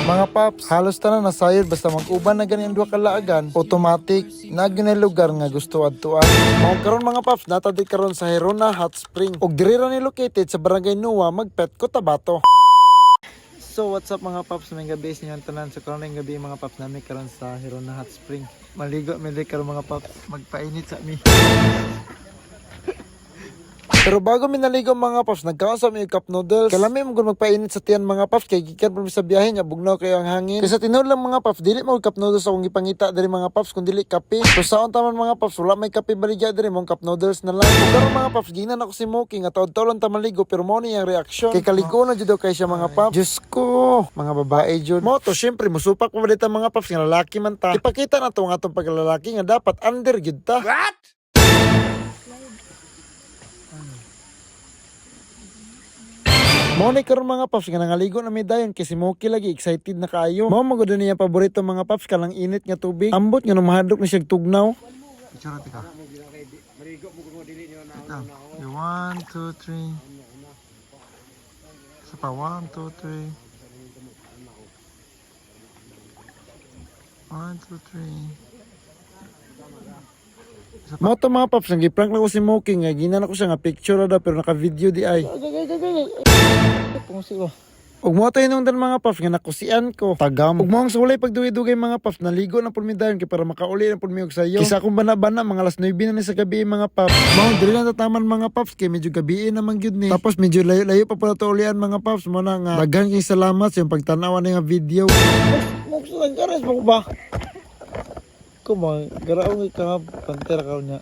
Mga paps, halos tanan nasayod basta mag-uban na ganyan duha kalaagan, automatic na gyud lugar nga gusto adtuan. Mao karon mga paps, natadi karon sa Herona Hot Spring ug diri ra ni located sa Barangay Nuwa, Magpet, Cotabato. So what's up mga paps, may gabi sa inyo tanan. So karon ng gabi mga paps namin karon sa Herona Hot Spring. Maligo karon mga paps, magpainit sa mi. Pero bago mi naligo mga paps, nagkaon sa mi cup noodles. Kalami mo kung magpainit sa tiyan mga paps, kay gikan pa mi sa biyahe nya bugnaw kayo ang hangin. Kaysa tinuod lang mga paps, dili mo cup noodles akong gipangita diri mga paps, kun dili kape. So saon taman mga paps, wala may kape baligya diri mong cup noodles na lang. Pero mga paps, ginan ako si Moki nga taod-taon ta maligo, pero mo ni ang reaksyon. Kay kaligo na jud daw kay siya mga paps. Diyos ko, mga babae jud. Mo to syempre musupak pa dito mga paps nga lalaki man ta. Ipakita na to nga atong paglalaki nga dapat under jud ta. What? Mao ni karon mga paps nga nangaligo na mi dayon kay si Moki lagi excited na kaayo. Mao magud niya paborito mga paps kanang init nga tubig. Ambot nga mahadlok na siya tugnaw. Picture ti ka. Maligo mo kung dili niyo na. 1 2 3. Sa pa 1 2 3. 1 2 3. Mo to mga paps, nag-prank na ko si Moki nga ginan ako siya nga picture daw pero naka-video di ay. Ug mo tayo nung dan mga paps nga nakusian ko tagam. Ug mo ang sulay pagduwi-dugay mga paps, naligo na pud mi dayon kay para makauli na pud mi og sayo. Kisa akong bana-bana mga alas 9 na ni sa gabi mga paps. Mao dili na tataman mga paps kay medyo gabi naman gyud ni. Tapos medyo layo-layo pa pala to ulian mga paps. Mo na nga daghan kay salamat sa yung pagtan-aw nga video. Mo sa gares mo ba? Kumang garaong ka pantera ka niya.